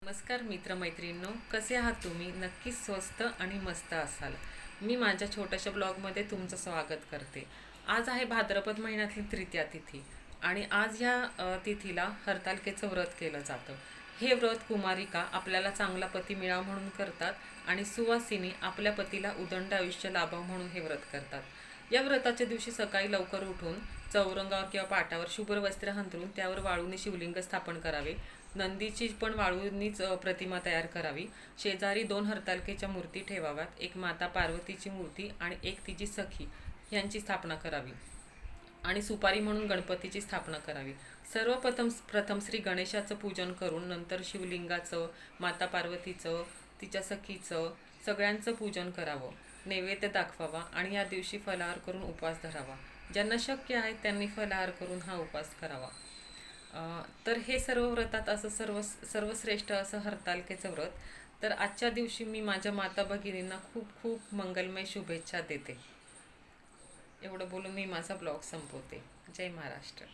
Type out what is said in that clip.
नमस्कार मित्रमैत्रिणींनो, कसे आहात तुम्ही? नक्कीच स्वस्त आणि मस्त असाल. मी माझ्या छोट्याशा ब्लॉगमध्ये तुमचं स्वागत करते. आज आहे भाद्रपद महिन्यातली तृतीया तिथी आणि आज ह्या तिथीला हरतालिकेचं व्रत केलं जातं. हे व्रत कुमारिका आपल्याला चांगला पती मिळावा म्हणून करतात आणि सुवासिनी आपल्या पतीला उदंड आयुष्य लाभावं म्हणून हे व्रत करतात. या व्रताच्या दिवशी सकाळी लवकर उठून चौरंगावर किंवा पाटावर शुभ्र वस्त्र अंथरून त्यावर वाळूने शिवलिंग स्थापन करावे. नंदीची पण वाळूंनीच प्रतिमा तयार करावी. शेजारी 2 हरतालिकेच्या मूर्ती ठेवाव्यात. एक माता पार्वतीची मूर्ती आणि एक तिची सखी यांची स्थापना करावी आणि सुपारी म्हणून गणपतीची स्थापना करावी. सर्वप्रथम श्री गणेशाचं पूजन करून नंतर शिवलिंगाचं, माता पार्वतीचं, तिच्या सखीचं सगळ्यांचं पूजन करावं. नैवेद्य दाखवावा आणि या दिवशी फलाहार करून उपवास धरावा. ज्यांना शक्य आहे त्यांनी फलाहार करून हा उपवास करावा. तर हे सर्व व्रतात असं सर्वश्रेष्ठ असं हरतालिकेचं व्रत. तर आजच्या दिवशी मी माझ्या माता भगिनींना खूप खूप मंगलमय शुभेच्छा देते. एवढं बोलून मी माझा ब्लॉग संपवते. जय महाराष्ट्र.